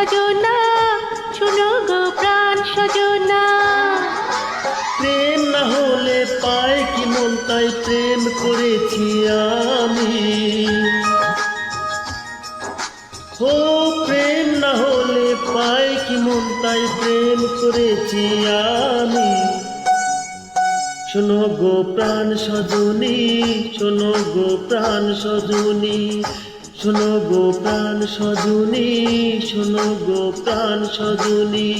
সজনা, শোনো গো প্রাণ সজনা। প্রেম না হলে পায় কি মন, তাই প্রেম করেছি আমি। ও প্রেম না হলে পায় কি মন, তাই প্রেম করেছি আমি। শোনো গো প্রাণ সজনী, শোনো গো প্রাণ সজনী, শোনো গো প্রাণ সজনী, শোনো গো প্রাণ সজনী।